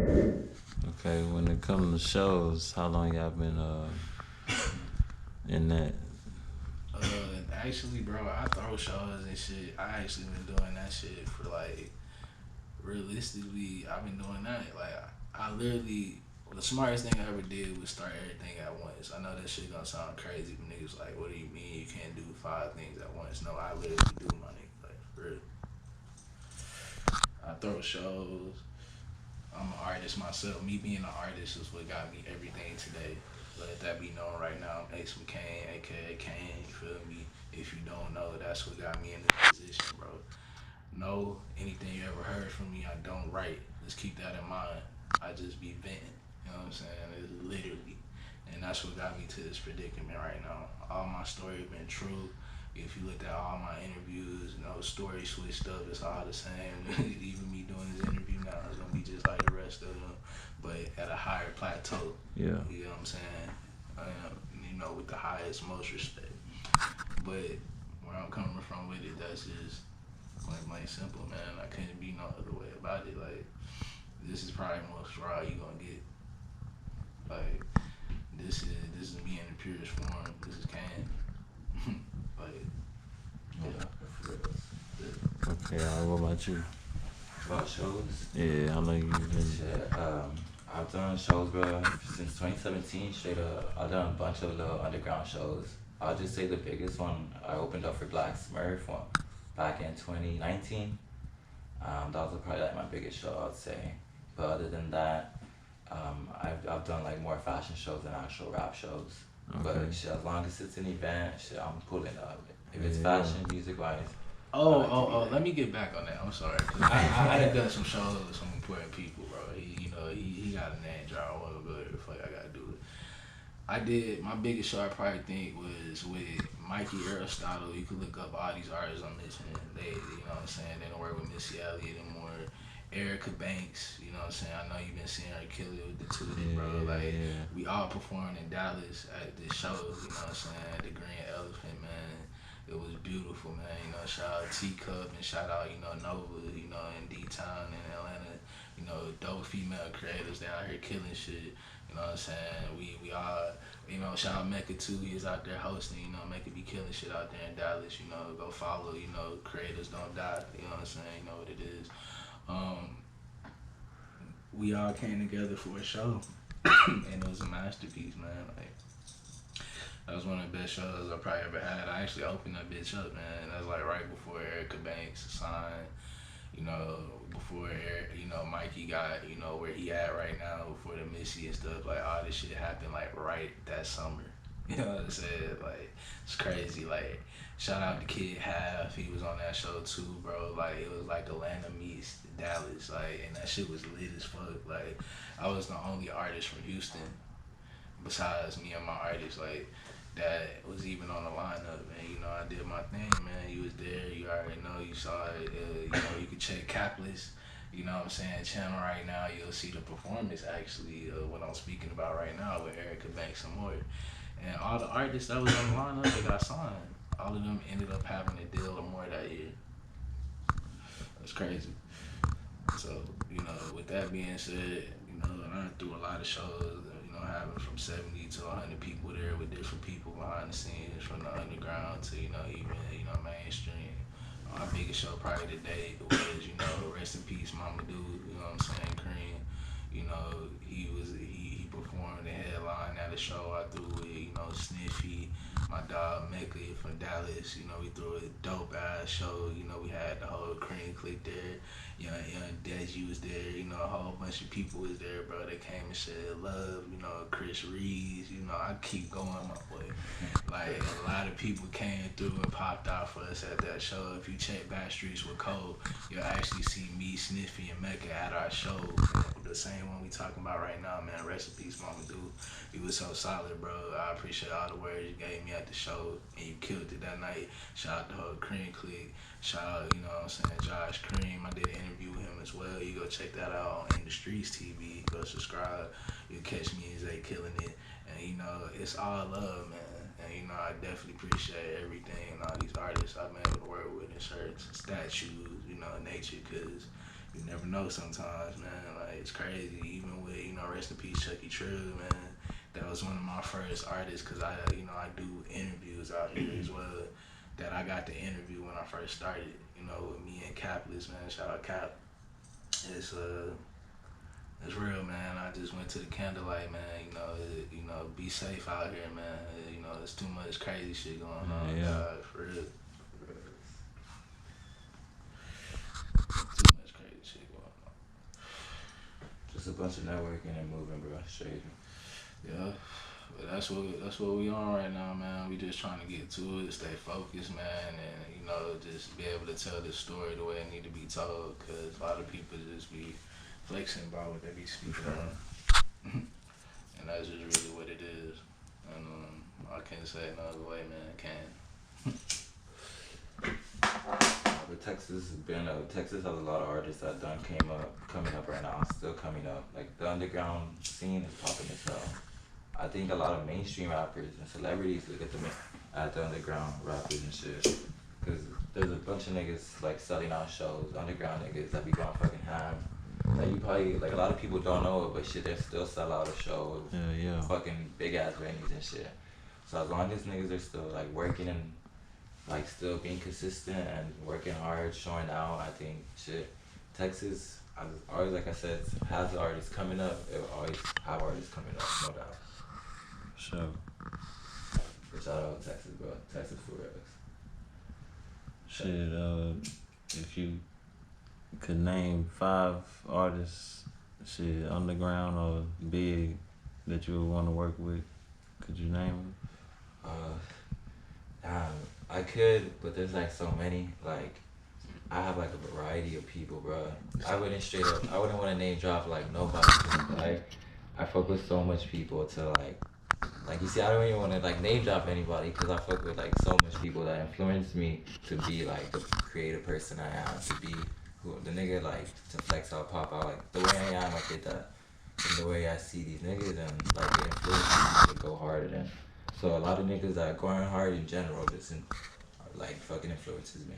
Okay, when it comes to shows, how long y'all been in that? Actually, bro, I throw shows and shit. I actually been doing that shit for like realistically. I've been doing that. Like I literally, the smartest thing I ever did was start everything at once. I know that shit gonna sound crazy, but niggas like, what do you mean you can't do five things at once? No, I literally do, my nigga. Like for real. I throw shows. I'm an artist myself. Me being an artist is what got me everything today. Let that be known right now. I'm Ace McCain, aka Cain. You feel me? If you don't know, that's what got me in this position, bro. No, anything you ever heard from me, I don't write. Just keep that in mind. I just be venting. You know what I'm saying? It's literally. And that's what got me to this predicament right now. All my story been true. If you looked at all my interviews, story switched up, it's all the same. Even me doing this interview now is gonna be just like the rest of them, but at a higher plateau. Yeah. You know what I'm saying? With the highest, most respect. But where I'm coming from with it, that's just plain simple, man. I couldn't be no other way about it. Like this is probably most raw you gonna get. Like this is me in the purest form. This is Can. Like yeah, for real. Okay, what about you? About shows? Yeah, how long you been? Shit, I've done shows, bro, since 2017. Straight up, I've done a bunch of little underground shows. I'll just say the biggest one I opened up for Black Smurf one back in 2019. That was probably like my biggest show, I'd say. But other than that, I've done like more fashion shows than actual rap shows. But Okay. shit, as long as it's an event, shit, I'm pulling up. If it's Yeah. fashion, music wise, I Oh, like to oh, be oh! there. Let me get back on that. I'm sorry, cause I had done some shows with some important people, bro. He got a name drop. I want to go there. The fuck I gotta do it. I did my biggest show. I probably think was with Mikey Aristotle. You could look up all these artists I'm mentioning. They, you know what I'm saying. They don't work with Missy Elliott anymore. Erica Banks, you know what I'm saying. I know you've been seeing her kill it with the Tootie, bro. Yeah, Like yeah. we all performed in Dallas at this show. You know what I'm saying. At the Green Elephant, man. It was beautiful, man. Shout out Teacup and shout out, Nova, in D-Town in Atlanta. Dope female creators, they out here killing shit. You know what I'm saying? We all, shout out Mecca too. He is out there hosting, Mecca be killing shit out there in Dallas. Go follow, creators don't die. You know what I'm saying? You know what it is. Um, we all came together for a show, and it was a masterpiece, man. Like that was one of the best shows I probably ever had. I actually opened that bitch up, man. That was like right before Erica Banks signed. You know, before Mikey got where he at right now, before the Missy and stuff. Like all this shit happened like right that summer. You know what I'm saying? Like it's crazy. Like shout out to Kid Half. He was on that show too, bro. Like it was like Atlanta meets Dallas. Like and that shit was lit as fuck. Like I was the only artist from Houston besides me and my artist, like that was even on the lineup, and I did my thing, man. You was there, you already know, you saw it. You could check Capless, you know what I'm saying, channel right now. You'll see the performance actually, what I'm speaking about right now with Erica Banks and more, and all the artists that was on the lineup that got signed. All of them ended up having a deal or more that year. That's crazy. So, with that being said, and I threw a lot of shows, having from 70 to 100 people there with different people behind the scenes, from the underground to, even, mainstream. My biggest show probably today was, rest in peace, Mama Dude, you know what I'm saying, Cream. He performed the headline at a show I threw with, Sniffy, my dog Mecca from Dallas. We threw a dope ass show. We had the whole Cream clique there. Young Deji was there. A whole bunch of people was there, bro. They came and said love. Chris Reeves. I keep going, my boy. Like a lot of people came through and popped out for us at that show. If you check Backstreets with Cole, you'll actually see me, Sniffy, and Mecca at our show. The same one we talking about right now, man. Rest in peace, Mama Dude. You was so solid, bro. I appreciate all the words you gave me at the show, and you killed it that night. Shout out the whole Cream clique. Shout out, what I'm saying, Josh Cream. I did an interview with him as well. You go check that out on In the Streets TV. Go subscribe. You'll catch me and Zay killing it. And it's all love, man. And I definitely appreciate everything and all these artists I've been able to work with and shirts, statues, nature, cause you never know sometimes, man. Like it's crazy. Even with rest in peace, Chucky Trill, man. That was one of my first artists, cause I do interviews out here as well. That I got to interview when I first started. With me and Capless, man. Shout out Cap. It's it's real, man. I just went to the candlelight, man. Be safe out here, man. There's too much crazy shit going on. Yeah. God, for real. Too much crazy shit going on. Just a bunch of networking and moving, bro. Straight. Yeah. But that's what we on right now, man. We just trying to get to it, stay focused, man, and just be able to tell the story the way it need to be told. Cause a lot of people just be flexing about what they be speaking on, and that's just really what it is. And I can't say it no other way, man. I can. But Texas has a lot of artists that coming up right now, still coming up. Like the underground scene is popping as hell. I think a lot of mainstream rappers and celebrities look at the underground rappers and shit. Cause there's a bunch of niggas like selling out shows, underground niggas that be going fucking ham. Like you probably, like a lot of people don't know it, but shit, they still sell out of shows. Yeah. Fucking big ass venues and shit. So as long as niggas are still like working and like still being consistent and working hard, showing out, I think shit, Texas, always like I said, has artists coming up. It will always have artists coming up, no doubt. Sure. But shout out Texas, bro. Texas for real. Shit, if you could name 5 artists, shit, underground or big, that you would want to work with, could you name them? I could, but there's like so many. Like, I have like a variety of people, bro. I wouldn't want to name drop like nobody. Like, I fuck with so much people to like you see, I don't even want to like name drop anybody because I fuck with like so much people that influenced me to be like the creative person I am, to be the nigga like to flex out, pop out, like the way I am, I get that. And the way I see these niggas and like it influences me to go harder than. So a lot of niggas that are going hard in general just like fucking influences me.